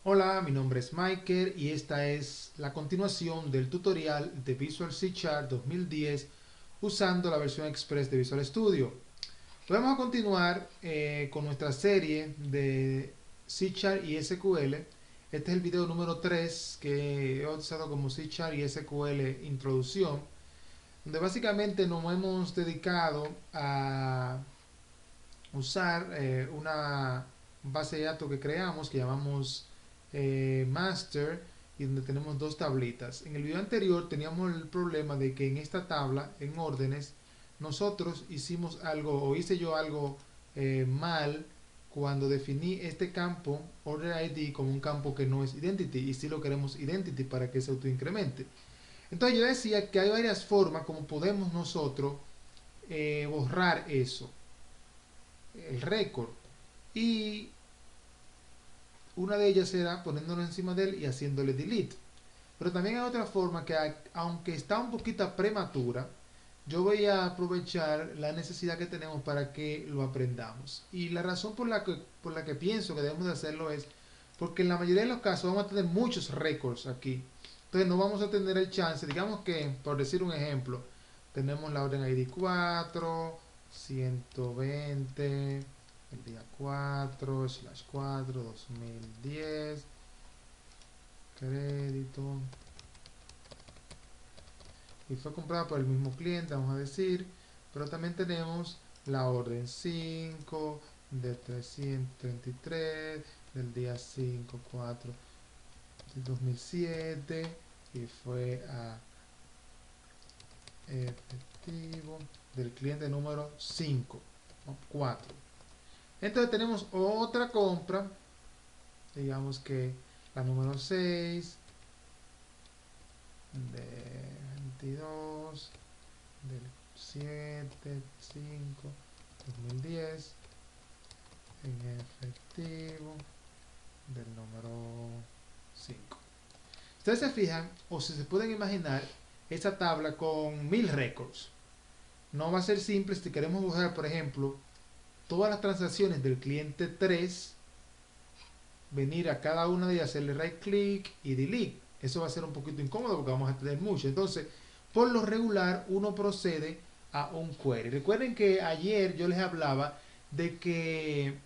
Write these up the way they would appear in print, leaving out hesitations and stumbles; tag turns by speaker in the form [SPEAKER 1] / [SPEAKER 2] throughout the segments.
[SPEAKER 1] Hola, mi nombre es Michael y esta es la continuación del tutorial de Visual C Sharp 2010 usando la versión Express de Visual Studio. Vamos a continuar con nuestra serie de C Sharp y SQL. Este es el video número 3 que he usado como C Sharp y SQL Introducción, donde básicamente nos hemos dedicado a usar una base de datos que creamos que llamamos master y donde tenemos dos tablitas. En el video anterior teníamos el problema de que en esta tabla, en órdenes, nosotros hicimos algo o hice yo algo mal cuando definí este campo order ID como un campo que no es identity y si lo queremos identity para que se autoincremente. Entonces yo decía que hay varias formas como podemos nosotros borrar eso, el récord. Y una de ellas era poniéndolo encima de él y haciéndole delete. Pero también hay otra forma que, aunque está un poquito prematura, yo voy a aprovechar la necesidad que tenemos para que lo aprendamos. Y la razón por la que pienso que debemos de hacerlo es porque en la mayoría de los casos vamos a tener muchos récords aquí. Entonces no vamos a tener el chance, digamos que, por decir un ejemplo, tenemos la orden ID 4, 120, el día 4, slash 4, 2010, crédito, y fue comprada por el mismo cliente, vamos a decir, pero también tenemos la orden 5 de 333 del día 5, 4 del 2007 y fue a efectivo del cliente número 5 o 4. Entonces tenemos otra compra, digamos que la número 6 de 22 del 7, 5, 2010 en efectivo del número 5. Ustedes se fijan o si se pueden imaginar esa tabla con 1000 récords. No va a ser simple si queremos buscar, por ejemplo, todas las transacciones del cliente 3, venir a cada una de ellas, hacerle right click y delete. Eso va a ser un poquito incómodo porque vamos a tener mucho. Entonces, por lo regular, uno procede a un query. Recuerden que ayer yo les hablaba de que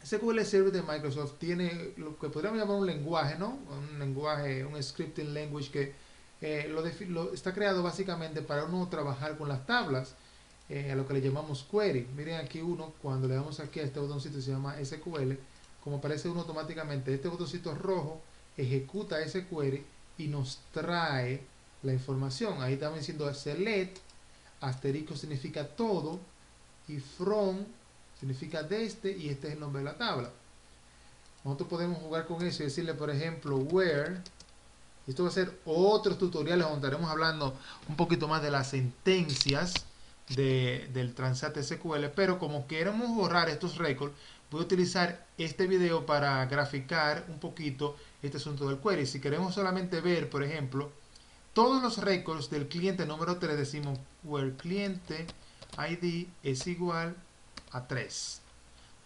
[SPEAKER 1] SQL Server de Microsoft tiene lo que podríamos llamar un lenguaje, ¿no? Un lenguaje, un scripting language que está creado básicamente para uno trabajar con las tablas, a lo que le llamamos query. Miren aquí uno, cuando le damos aquí a este botoncito se llama SQL, como aparece uno automáticamente, este botoncito rojo ejecuta ese query y nos trae la información. Ahí estamos diciendo select, asterisco significa todo y from significa desde y este es el nombre de la tabla. Nosotros podemos jugar con eso y decirle, por ejemplo, where. Esto va a ser otros tutoriales donde estaremos hablando un poquito más de las sentencias del Transat SQL, pero como queremos borrar estos récords, voy a utilizar este video para graficar un poquito este asunto del query. Si queremos solamente ver, por ejemplo, todos los récords del cliente número 3, decimos where cliente ID es igual a 3.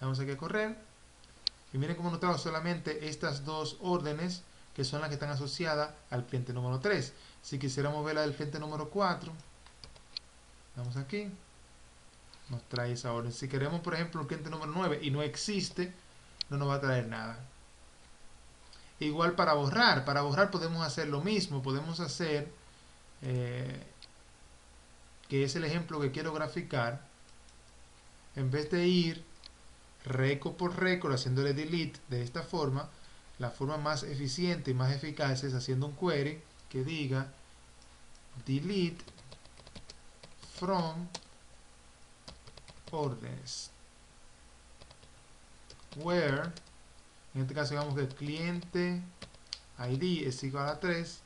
[SPEAKER 1] Vamos aquí a correr y miren cómo nos trajo solamente estas dos órdenes que son las que están asociadas al cliente número 3. Si quisiéramos ver la del cliente número 4, vamos aquí, nos trae esa orden. Si queremos, por ejemplo, el cliente número 9 y no existe, no nos va a traer nada. Igual para borrar podemos hacer lo mismo, podemos hacer, que es el ejemplo que quiero graficar, en vez de ir récord por récord haciéndole delete de esta forma, la forma más eficiente y más eficaz es haciendo un query que diga delete from órdenes where, en este caso digamos que el cliente ID es igual a 3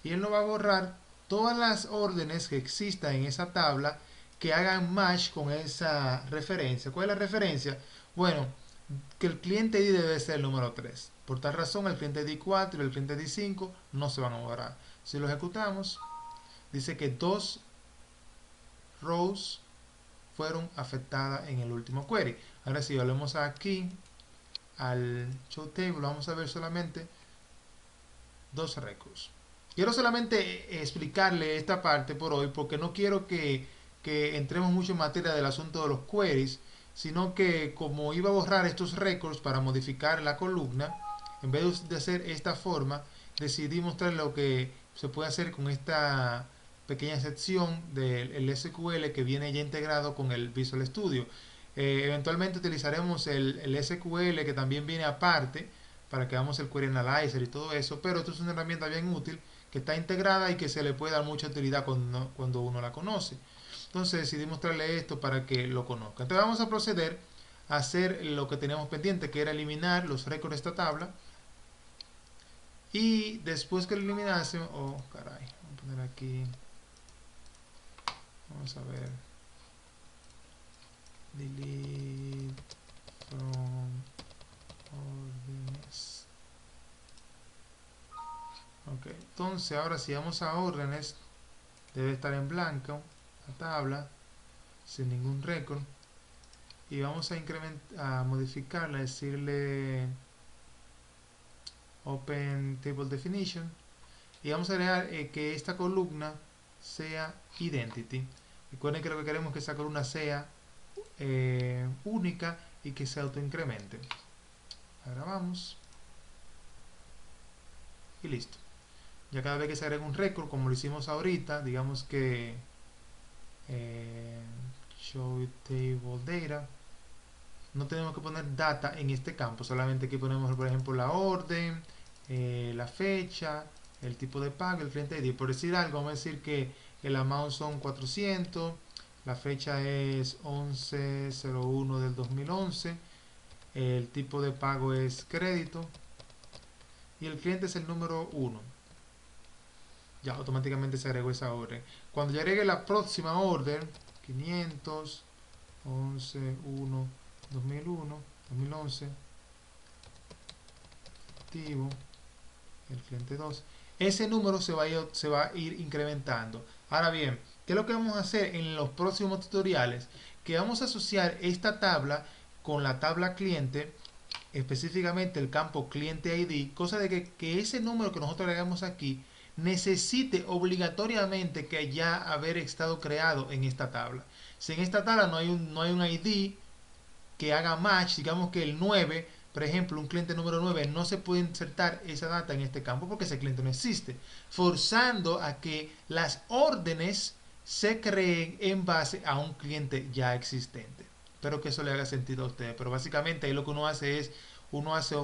[SPEAKER 1] y él nos va a borrar todas las órdenes que existan en esa tabla que hagan match con esa referencia. ¿Cuál es la referencia? Bueno, que el cliente ID debe ser el número 3. Por tal razón, el cliente ID 4 y el cliente ID 5 no se van a borrar. Si lo ejecutamos, dice que dos rows fueron afectadas en el último query. Ahora si volvemos aquí al show table, vamos a ver solamente dos récords. Quiero solamente explicarle esta parte por hoy porque no quiero que entremos mucho en materia del asunto de los queries, sino que como iba a borrar estos récords para modificar la columna, en vez de hacer esta forma, decidí mostrar lo que se puede hacer con esta pequeña sección del SQL que viene ya integrado con el Visual Studio. Eventualmente utilizaremos el SQL que también viene aparte para que hagamos el Query Analyzer y todo eso, pero esto es una herramienta bien útil que está integrada y que se le puede dar mucha utilidad cuando uno la conoce. Entonces decidí mostrarle esto para que lo conozca. Entonces vamos a proceder a hacer lo que teníamos pendiente, que era eliminar los récords de esta tabla. Y después que lo eliminásemos, oh caray, vamos a poner aquí, vamos a ver, delete from órdenes. Ok, entonces ahora si vamos a órdenes, debe estar en blanco la tabla, sin ningún récord. Y vamos a incrementar, a modificarla, decirle Open Table Definition. Y vamos a agregar que esta columna sea Identity. Recuerden que lo que queremos es que esa columna sea única y que se autoincremente. La grabamos. Y listo. Ya cada vez que se agrega un récord, como lo hicimos ahorita, digamos que show table data, no tenemos que poner data en este campo, solamente aquí ponemos por ejemplo la orden, la fecha, el tipo de pago, el cliente ID. Por decir algo, vamos a decir que el amount son 400, la fecha es 11/01 del 2011, el tipo de pago es crédito y el cliente es el número 1. Ya automáticamente se agregó esa orden. Cuando ya agregue la próxima orden, 500, 11/1, 2001, 2011, activo, el cliente 2, ese número se va a ir incrementando. Ahora bien, ¿qué es lo que vamos a hacer en los próximos tutoriales? Que vamos a asociar esta tabla con la tabla cliente, específicamente el campo cliente ID, cosa de que ese número que nosotros agregamos aquí necesite obligatoriamente que ya haber estado creado en esta tabla. Si en esta tabla no hay un ID que haga match, digamos que el 9, por ejemplo, un cliente número 9, no se puede insertar esa data en este campo porque ese cliente no existe, forzando a que las órdenes se creen en base a un cliente ya existente. Espero que eso le haga sentido a ustedes, pero básicamente ahí lo que uno hace es, uno hace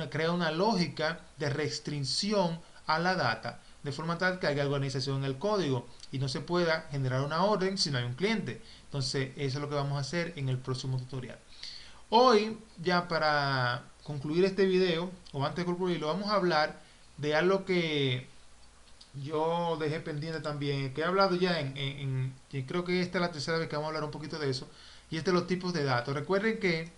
[SPEAKER 1] crea una lógica de restricción a la data, de forma tal que haya organización en el código y no se pueda generar una orden si no hay un cliente. Entonces, eso es lo que vamos a hacer en el próximo tutorial. Hoy, ya para concluir este video, o antes de concluirlo, vamos a hablar de algo que yo dejé pendiente también, que he hablado ya y creo que esta es la tercera vez que vamos a hablar un poquito de eso, y es de los tipos de datos. Recuerden que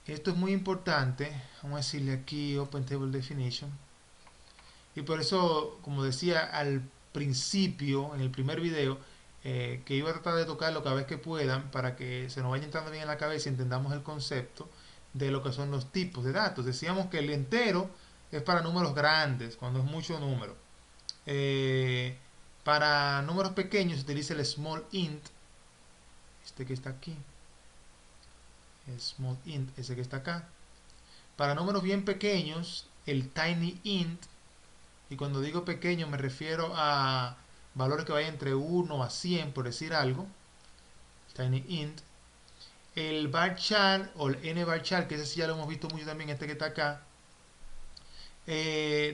[SPEAKER 1] esto es muy importante, vamos a decirle aquí Open Table Definition, y por eso, como decía al principio, en el primer video, que iba a tratar de tocarlo cada vez que puedan para que se nos vaya entrando bien en la cabeza y entendamos el concepto de lo que son los tipos de datos. Decíamos que el entero es para números grandes, cuando es mucho número. Para números pequeños se utiliza el small int, este que está aquí, el small int, ese que está acá. Para números bien pequeños, el tiny int, y cuando digo pequeño me refiero a valores que vayan entre 1 a 100, por decir algo, tiny int. El varchar o el nvarchar, que ese sí ya lo hemos visto mucho también, este que está acá,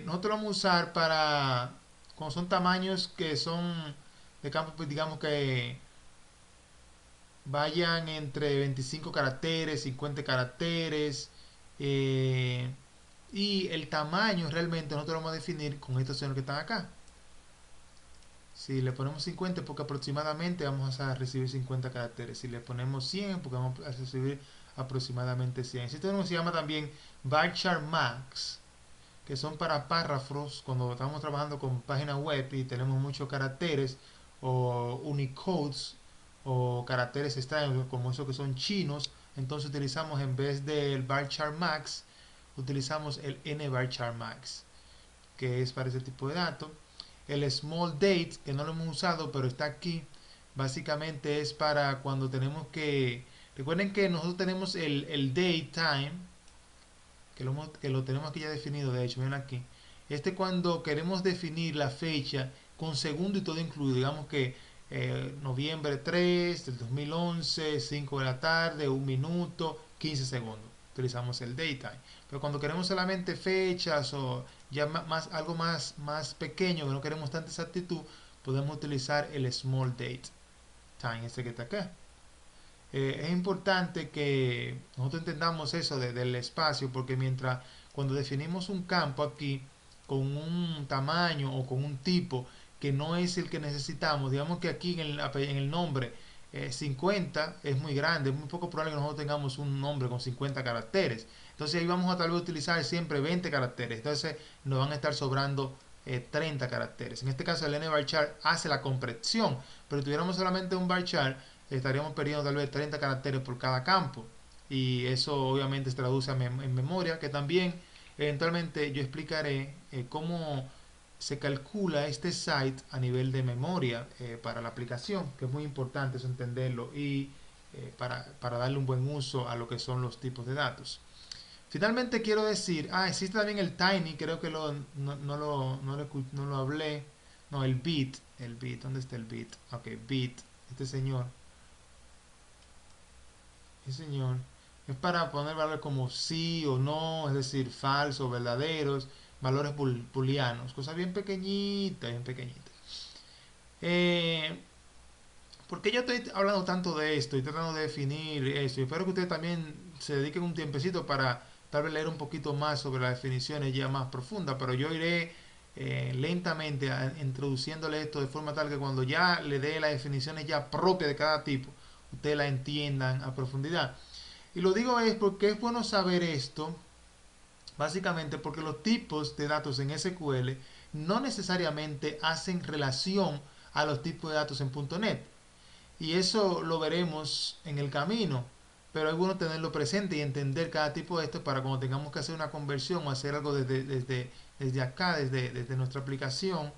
[SPEAKER 1] nosotros lo vamos a usar para cuando son tamaños que son de campo, pues digamos que vayan entre 25 caracteres, 50 caracteres, y el tamaño realmente nosotros lo vamos a definir con estas opciones que están acá. Si le ponemos 50, porque aproximadamente vamos a recibir 50 caracteres. Si le ponemos 100, porque vamos a recibir aproximadamente 100. Existe uno que se llama también varchar max, que son para párrafos, cuando estamos trabajando con páginas web y tenemos muchos caracteres o unicodes o caracteres extraños como esos que son chinos, entonces utilizamos, en vez del varchar max, utilizamos el nvarchar max, que es para ese tipo de datos. El small date, que no lo hemos usado, pero está aquí, básicamente es para cuando tenemos que... Recuerden que nosotros tenemos el date time, que lo tenemos aquí ya definido, de hecho, miren aquí. Cuando queremos definir la fecha con segundo y todo incluido, digamos que noviembre 3 del 2011, 5 de la tarde, 1 minuto, 15 segundos. Utilizamos el daytime. Pero cuando queremos solamente fechas o ya más, algo más pequeño, que no queremos tanta exactitud, podemos utilizar el small date time, que está acá. Es importante que nosotros entendamos eso del espacio, porque cuando definimos un campo aquí con un tamaño o con un tipo que no es el que necesitamos, digamos que aquí en el nombre 50 es muy grande, es muy poco probable que nosotros tengamos un nombre con 50 caracteres. Entonces ahí vamos a tal vez utilizar siempre 20 caracteres. Entonces nos van a estar sobrando 30 caracteres. En este caso el nvarchar hace la compresión, pero si tuviéramos solamente un varchar, estaríamos perdiendo tal vez 30 caracteres por cada campo. Y eso obviamente se traduce en memoria, que también eventualmente yo explicaré cómo se calcula este site a nivel de memoria para la aplicación, que es muy importante eso entenderlo y para darle un buen uso a lo que son los tipos de datos. Finalmente quiero decir, existe también el tiny, creo que no lo hablé. No, el bit, ¿dónde está el bit? Ok, bit, este señor, es para poner valores como sí o no, es decir, falso, verdaderos, valores booleanos, cosas bien pequeñitas, bien pequeñitas. ¿Por qué yo estoy hablando tanto de esto y tratando de definir eso? Y espero que ustedes también se dediquen un tiempecito para tal vez leer un poquito más sobre las definiciones ya más profundas, pero yo iré lentamente introduciéndole esto de forma tal que cuando ya le dé las definiciones ya propias de cada tipo, ustedes la entiendan a profundidad. Y lo digo es porque es bueno saber esto, básicamente porque los tipos de datos en SQL no necesariamente hacen relación a los tipos de datos en .NET. Y eso lo veremos en el camino, pero es bueno tenerlo presente y entender cada tipo de esto para cuando tengamos que hacer una conversión o hacer algo desde acá, desde nuestra aplicación,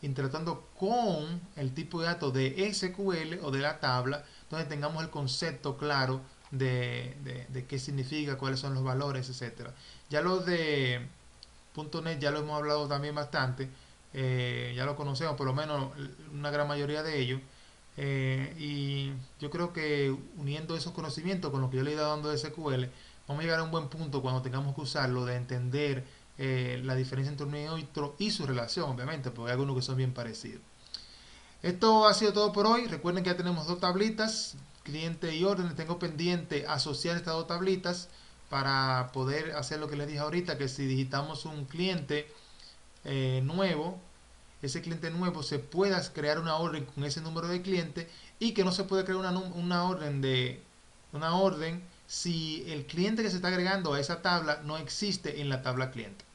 [SPEAKER 1] interactuando con el tipo de datos de SQL o de la tabla, donde tengamos el concepto claro de qué significa, cuáles son los valores, etcétera. Ya lo de .NET ya lo hemos hablado también bastante, ya lo conocemos, por lo menos una gran mayoría de ellos. Y yo creo que uniendo esos conocimientos con lo que yo le he ido dando de SQL, vamos a llegar a un buen punto cuando tengamos que usarlo, de entender la diferencia entre uno y otro y su relación, obviamente, porque hay algunos que son bien parecidos. Esto ha sido todo por hoy. Recuerden que ya tenemos dos tablitas, cliente y órdenes. Tengo pendiente asociar estas dos tablitas para poder hacer lo que les dije ahorita, que si digitamos un cliente nuevo, ese cliente nuevo se pueda crear una orden con ese número de cliente, y que no se puede crear una orden si el cliente que se está agregando a esa tabla no existe en la tabla cliente.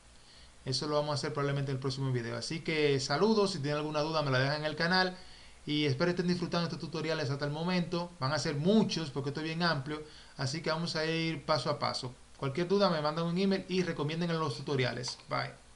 [SPEAKER 1] Eso lo vamos a hacer probablemente en el próximo video. Así que saludos, si tienen alguna duda me la dejan en el canal y espero estén disfrutando estos tutoriales hasta el momento. Van a ser muchos porque esto es bien amplio, así que vamos a ir paso a paso. Cualquier duda me mandan un email y recomienden los tutoriales. Bye.